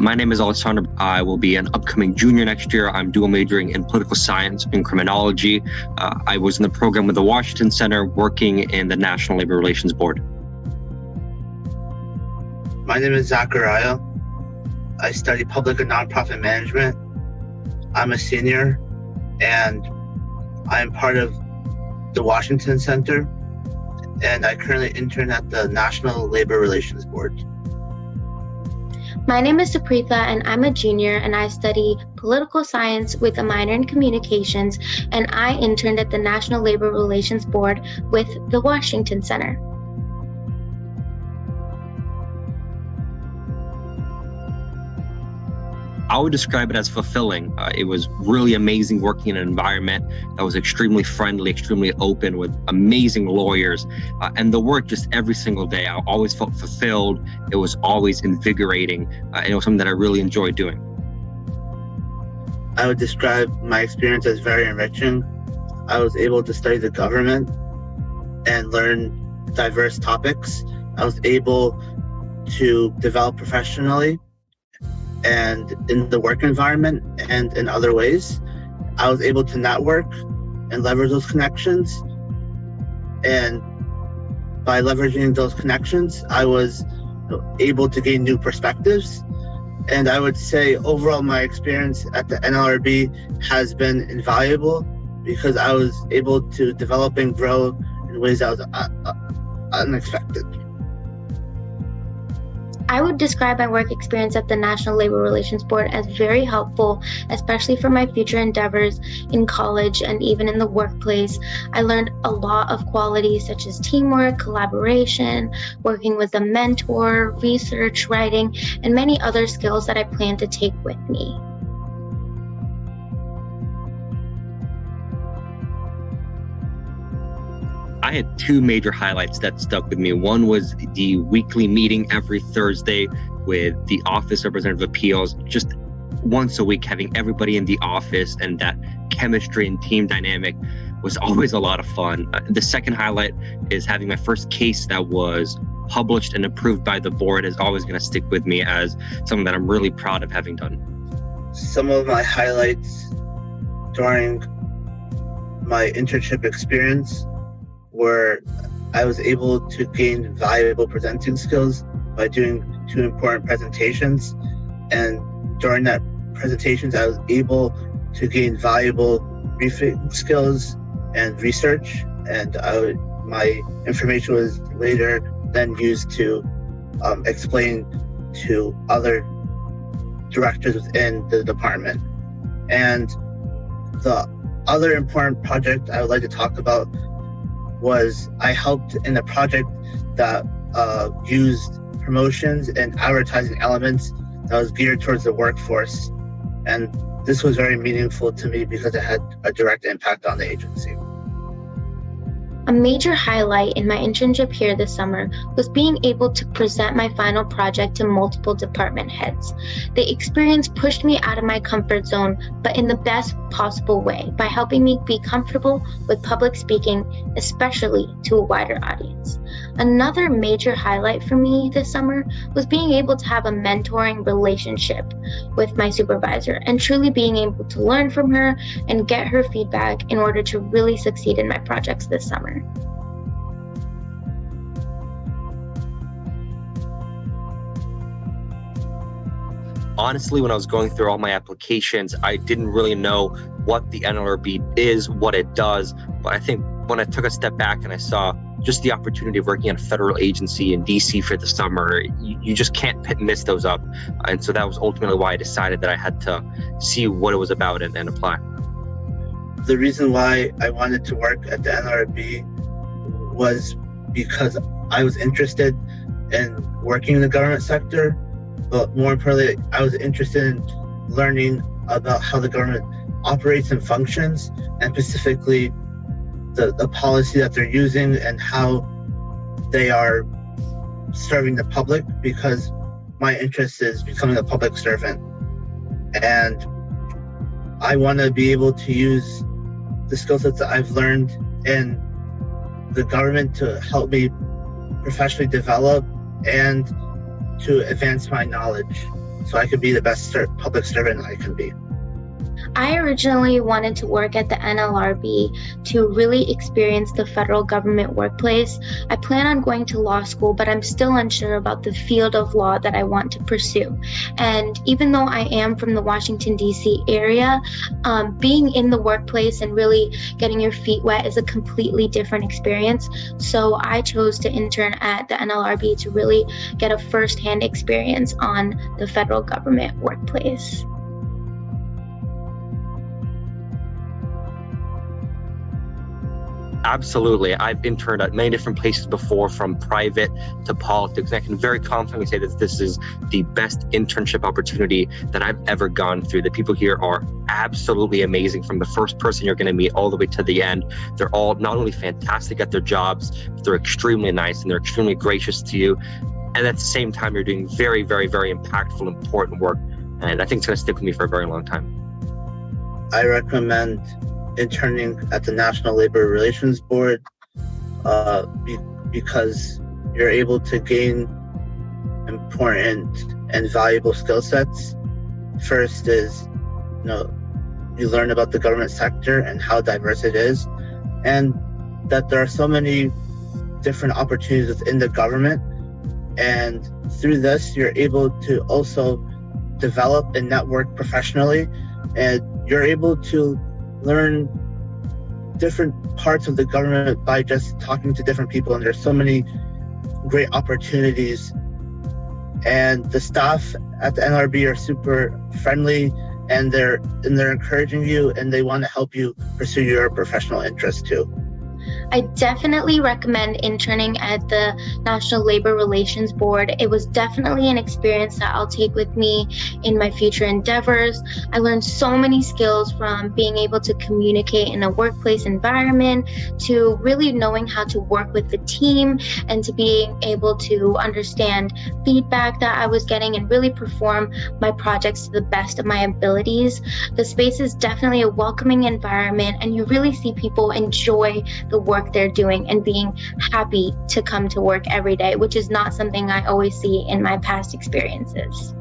My name is Alessandro. I will be an upcoming junior next year. I'm dual majoring in political science and criminology. I was in the program with the Washington Center working in the National Labor Relations Board. My name is Zachariah. I study public and nonprofit management. I'm a senior and I'm part of the Washington Center, and I currently intern at the National Labor Relations Board. My name is Sapritha and I'm a junior and I study political science with a minor in communications, and I interned at the National Labor Relations Board with the Washington Center. I would describe it as fulfilling. It was really amazing working in an environment that was extremely friendly, extremely open, with amazing lawyers. And the work just every single day, I always felt fulfilled. It was always invigorating. And it was something that I really enjoyed doing. I would describe my experience as very enriching. I was able to study the government and learn diverse topics. I was able to develop professionally and in the work environment and in other ways. I was able to network and leverage those connections. And by leveraging those connections, I was able to gain new perspectives. And I would say overall my experience at the NLRB has been invaluable because I was able to develop and grow in ways that was unexpected. I would describe my work experience at the National Labor Relations Board as very helpful, especially for my future endeavors in college and even in the workplace. I learned a lot of qualities such as teamwork, collaboration, working with a mentor, research, writing, and many other skills that I plan to take with me. I had two major highlights that stuck with me. One was the weekly meeting every Thursday with the Office of Representative Appeals, just once a week, having everybody in the office, and that chemistry and team dynamic was always a lot of fun. The second highlight is having my first case that was published and approved by the board is always going to stick with me as something that I'm really proud of having done. Some of my highlights during my internship experience where I was able to gain valuable presenting skills by doing two important presentations. And during that presentations, I was able to gain valuable briefing skills and research. And my information was later then used to explain to other directors within the department. And the other important project I would like to talk about was I helped in a project that used promotions and advertising elements that was geared towards the workforce. And this was very meaningful to me because it had a direct impact on the agency. A major highlight in my internship here this summer was being able to present my final project to multiple department heads. The experience pushed me out of my comfort zone, but in the best possible way, by helping me be comfortable with public speaking, especially to a wider audience. Another major highlight for me this summer was being able to have a mentoring relationship with my supervisor and truly being able to learn from her and get her feedback in order to really succeed in my projects this summer. Honestly, when I was going through all my applications, I didn't really know what the NLRB is, what it does. But I think when I took a step back and I saw just the opportunity of working at a federal agency in DC for the summer, you just can't miss those up. And so that was ultimately why I decided that I had to see what it was about and apply. The reason why I wanted to work at the NLRB was because I was interested in working in the government sector, but more importantly, I was interested in learning about how the government operates and functions, and specifically the policy that they're using and how they are serving the public, because my interest is becoming a public servant. And I want to be able to use the skill sets that I've learned in the government to help me professionally develop and to advance my knowledge. so I could be the best public servant I can be. I originally wanted to work at the NLRB to really experience the federal government workplace. I plan on going to law school, but I'm still unsure about the field of law that I want to pursue. And even though I am from the Washington, D.C. area, being in the workplace and really getting your feet wet is a completely different experience. So I chose to intern at the NLRB to really get a firsthand experience on the federal government workplace. Absolutely. I've interned at many different places before, from private to politics. And I can very confidently say that this is the best internship opportunity that I've ever gone through. The people here are absolutely amazing, from the first person you're going to meet all the way to the end. They're all not only fantastic at their jobs, but they're extremely nice and they're extremely gracious to you. And at the same time, you're doing very, very, very impactful, important work. And I think it's going to stick with me for a very long time. I recommend interning at the National Labor Relations Board because you're able to gain important and valuable skill sets. First is, you learn about the government sector and how diverse it is, and that there are so many different opportunities within the government. And through this, you're able to also develop and network professionally, and you're able to learn different parts of the government by just talking to different people. And there's so many great opportunities. And the staff at the NLRB are super friendly, and they're encouraging you, and they want to help you pursue your professional interests too. I definitely recommend interning at the National Labor Relations Board. It was definitely an experience that I'll take with me in my future endeavors. I learned so many skills, from being able to communicate in a workplace environment to really knowing how to work with the team, and to being able to understand feedback that I was getting and really perform my projects to the best of my abilities. The space is definitely a welcoming environment, and you really see people enjoy the work they're doing and being happy to come to work every day, which is not something I always see in my past experiences.